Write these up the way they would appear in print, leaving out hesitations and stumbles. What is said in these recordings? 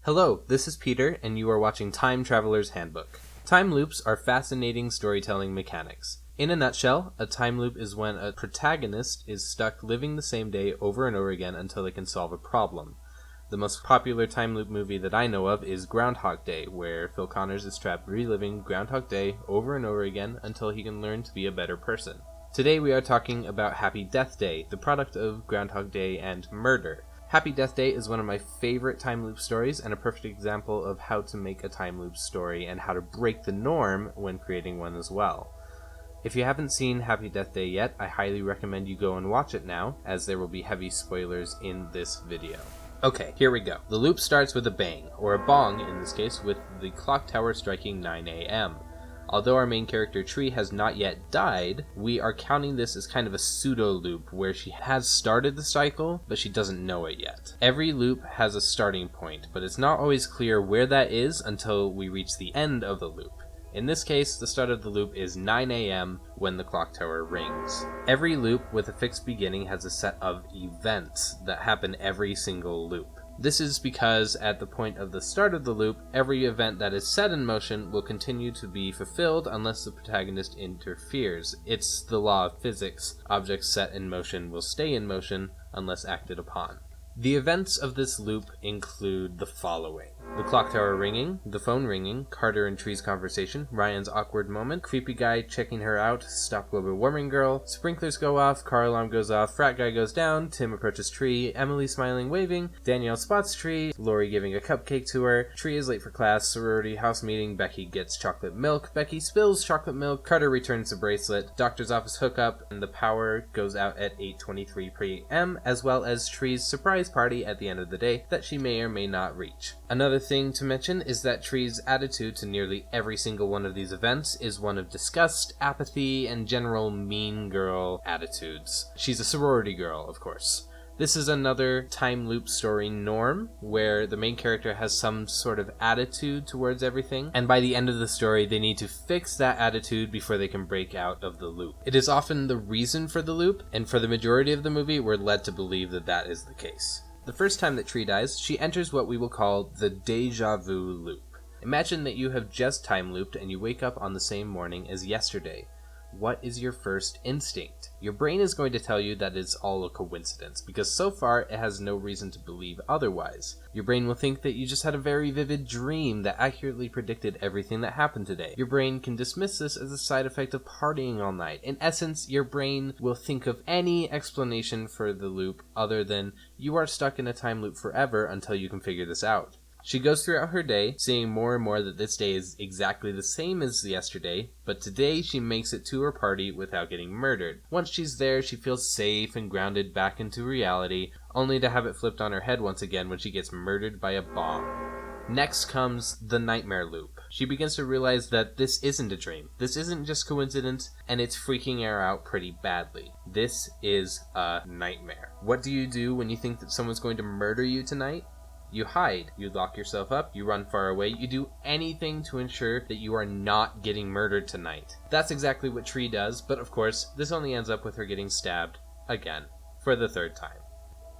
Hello, this is Peter, and you are watching Time Traveler's Handbook. Time loops are fascinating storytelling mechanics. In a nutshell, a time loop is when a protagonist is stuck living the same day over and over again until they can solve a problem. The most popular time loop movie that I know of is Groundhog Day, where Phil Connors is trapped reliving Groundhog Day over and over again until he can learn to be a better person. Today we are talking about Happy Death Day, the product of Groundhog Day and murder. Happy Death Day is one of my favorite time loop stories and a perfect example of how to make a time loop story and how to break the norm when creating one as well. If you haven't seen Happy Death Day yet, I highly recommend you go and watch it now, as there will be heavy spoilers in this video. Okay, here we go. The loop starts with a bang, or a bong in this case, with the clock tower striking 9 a.m. Although our main character Tree has not yet died, we are counting this as kind of a pseudo-loop where she has started the cycle, but she doesn't know it yet. Every loop has a starting point, but it's not always clear where that is until we reach the end of the loop. In this case, the start of the loop is 9 a.m. when the clock tower rings. Every loop with a fixed beginning has a set of events that happen every single loop. This is because at the point of the start of the loop, every event that is set in motion will continue to be fulfilled unless the protagonist interferes. It's the law of physics. Objects set in motion will stay in motion unless acted upon. The events of this loop include the following: the clock tower ringing, the phone ringing, Carter and Tree's conversation, Ryan's awkward moment, creepy guy checking her out, stop global warming girl, sprinklers go off, car alarm goes off, frat guy goes down, Tim approaches Tree, Emily smiling waving, Danielle spots Tree, Lori giving a cupcake to her, Tree is late for class, sorority house meeting, Becky gets chocolate milk, Becky spills chocolate milk, Carter returns the bracelet, doctor's office hookup, and the power goes out at 8:23 p.m. as well as Tree's surprise party at the end of the day that she may or may not reach. Another thing to mention is that Tree's attitude to nearly every single one of these events is one of disgust, apathy, and general mean girl attitudes. She's a sorority girl, of course. This is another time loop story norm, where the main character has some sort of attitude towards everything, and by the end of the story they need to fix that attitude before they can break out of the loop. It is often the reason for the loop, and for the majority of the movie we're led to believe that that is the case. The first time that Tree dies, she enters what we will call the deja vu loop. Imagine that you have just time looped and you wake up on the same morning as yesterday. What is your first instinct? Your brain is going to tell you that it's all a coincidence, because so far it has no reason to believe otherwise. Your brain will think that you just had a very vivid dream that accurately predicted everything that happened today. Your brain can dismiss this as a side effect of partying all night. In essence, your brain will think of any explanation for the loop other than you are stuck in a time loop forever until you can figure this out. She goes throughout her day, seeing more and more that this day is exactly the same as yesterday, but today she makes it to her party without getting murdered. Once she's there, she feels safe and grounded back into reality, only to have it flipped on her head once again when she gets murdered by a bomb. Next comes the nightmare loop. She begins to realize that this isn't a dream. This isn't just coincidence, and it's freaking her out pretty badly. This is a nightmare. What do you do when you think that someone's going to murder you tonight? You hide, you lock yourself up, you run far away, you do anything to ensure that you are not getting murdered tonight. That's exactly what Tree does, but of course, this only ends up with her getting stabbed again, for the third time.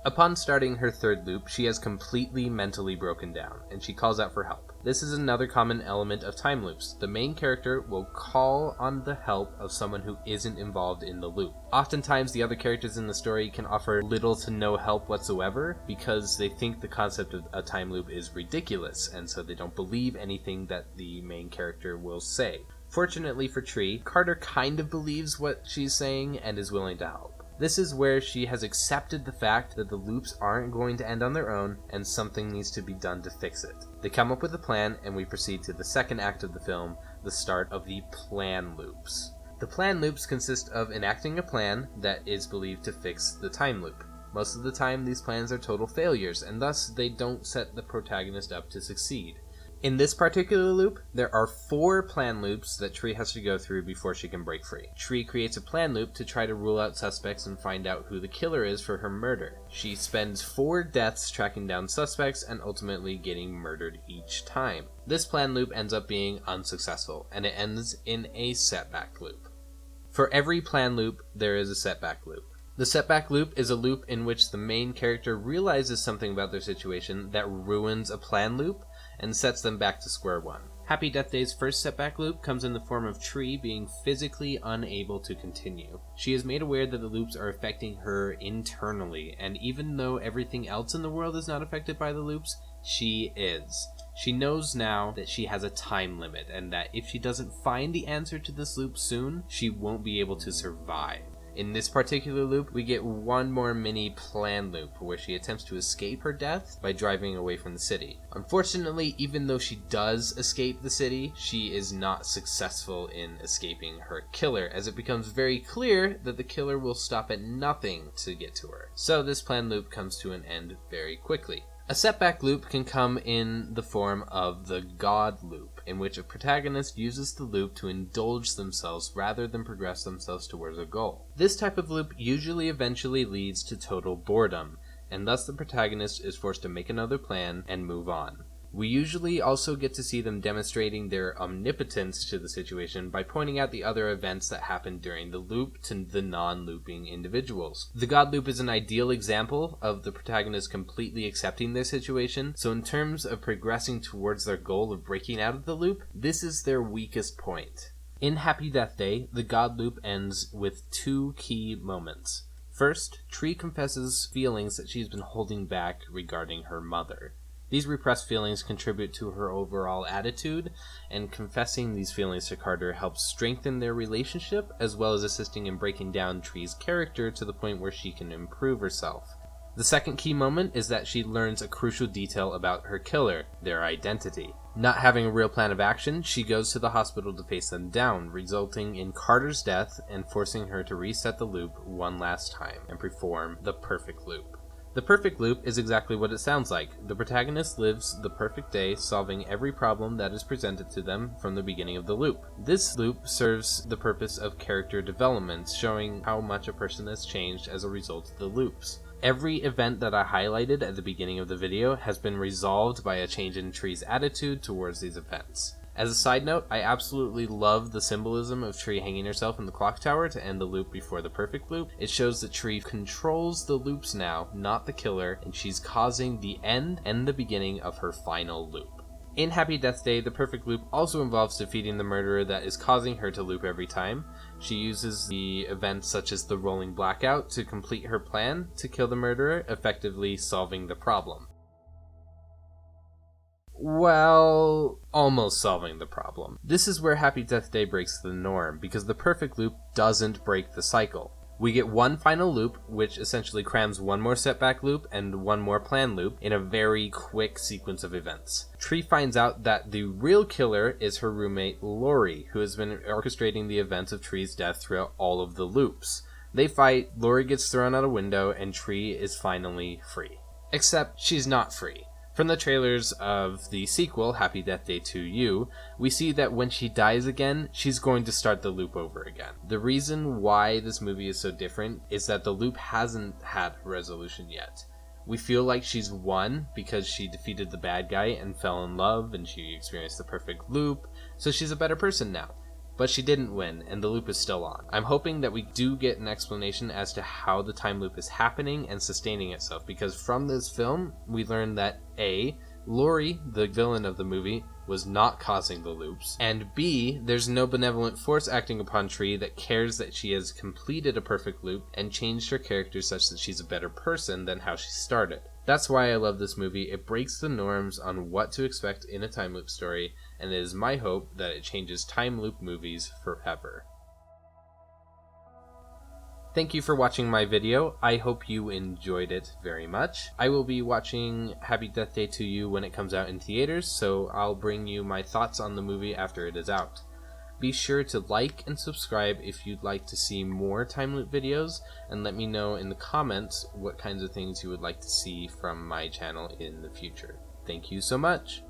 Upon starting her third loop, she has completely mentally broken down, and she calls out for help. This is another common element of time loops. The main character will call on the help of someone who isn't involved in the loop. Oftentimes, the other characters in the story can offer little to no help whatsoever because they think the concept of a time loop is ridiculous, and so they don't believe anything that the main character will say. Fortunately for Tree, Carter kind of believes what she's saying and is willing to help. This is where she has accepted the fact that the loops aren't going to end on their own and something needs to be done to fix it. They come up with a plan and we proceed to the second act of the film, the start of the plan loops. The plan loops consist of enacting a plan that is believed to fix the time loop. Most of the time these plans are total failures and thus they don't set the protagonist up to succeed. In this particular loop, there are 4 plan loops that Tree has to go through before she can break free. Tree creates a plan loop to try to rule out suspects and find out who the killer is for her murder. She spends 4 deaths tracking down suspects and ultimately getting murdered each time. This plan loop ends up being unsuccessful, and it ends in a setback loop. For every plan loop, there is a setback loop. The setback loop is a loop in which the main character realizes something about their situation that ruins a plan loop and sets them back to square one. Happy Death Day's first setback loop comes in the form of Tree being physically unable to continue. She is made aware that the loops are affecting her internally, and even though everything else in the world is not affected by the loops, she is. She knows now that she has a time limit, and that if she doesn't find the answer to this loop soon, she won't be able to survive. In this particular loop, we get one more mini plan loop where she attempts to escape her death by driving away from the city. Unfortunately, even though she does escape the city, she is not successful in escaping her killer, as it becomes very clear that the killer will stop at nothing to get to her. So this plan loop comes to an end very quickly. A setback loop can come in the form of the God loop, in which a protagonist uses the loop to indulge themselves rather than progress themselves towards a goal. This type of loop usually eventually leads to total boredom, and thus the protagonist is forced to make another plan and move on. We usually also get to see them demonstrating their omnipotence to the situation by pointing out the other events that happened during the loop to the non-looping individuals. The God loop is an ideal example of the protagonist completely accepting their situation, so in terms of progressing towards their goal of breaking out of the loop, this is their weakest point. In Happy Death Day, the God loop ends with two key moments. First, Tree confesses feelings that she's been holding back regarding her mother. These repressed feelings contribute to her overall attitude, and confessing these feelings to Carter helps strengthen their relationship, as well as assisting in breaking down Tree's character to the point where she can improve herself. The second key moment is that she learns a crucial detail about her killer, their identity. Not having a real plan of action, she goes to the hospital to face them down, resulting in Carter's death and forcing her to reset the loop one last time and perform the perfect loop. The perfect loop is exactly what it sounds like. The protagonist lives the perfect day, solving every problem that is presented to them from the beginning of the loop. This loop serves the purpose of character development, showing how much a person has changed as a result of the loops. Every event that I highlighted at the beginning of the video has been resolved by a change in Tree's attitude towards these events. As a side note, I absolutely love the symbolism of Tree hanging herself in the clock tower to end the loop before the perfect loop. It shows that Tree controls the loops now, not the killer, and she's causing the end and the beginning of her final loop. In Happy Death Day, the perfect loop also involves defeating the murderer that is causing her to loop every time. She uses the events such as the rolling blackout to complete her plan to kill the murderer, effectively solving the problem. Well, almost solving the problem. This is where Happy Death Day breaks the norm, because the perfect loop doesn't break the cycle. We get one final loop, which essentially crams one more setback loop and one more plan loop in a very quick sequence of events. Tree finds out that the real killer is her roommate Lori, who has been orchestrating the events of Tree's death throughout all of the loops. They fight, Lori gets thrown out a window, and Tree is finally free. Except she's not free. From the trailers of the sequel, Happy Death Day 2U, we see that when she dies again, she's going to start the loop over again. The reason why this movie is so different is that the loop hasn't had a resolution yet. We feel like she's won because she defeated the bad guy and fell in love and she experienced the perfect loop, so she's a better person now. But she didn't win, and the loop is still on. I'm hoping that we do get an explanation as to how the time loop is happening and sustaining itself, because from this film, we learn that A, Lori, the villain of the movie, was not causing the loops, and B, there's no benevolent force acting upon Tree that cares that she has completed a perfect loop and changed her character such that she's a better person than how she started. That's why I love this movie. It breaks the norms on what to expect in a time loop story, and it is my hope that it changes time loop movies forever. Thank you for watching my video. I hope you enjoyed it very much. I will be watching Happy Death Day 2U when it comes out in theaters, so I'll bring you my thoughts on the movie after it is out. Be sure to like and subscribe if you'd like to see more time loop videos, and let me know in the comments what kinds of things you would like to see from my channel in the future. Thank you so much!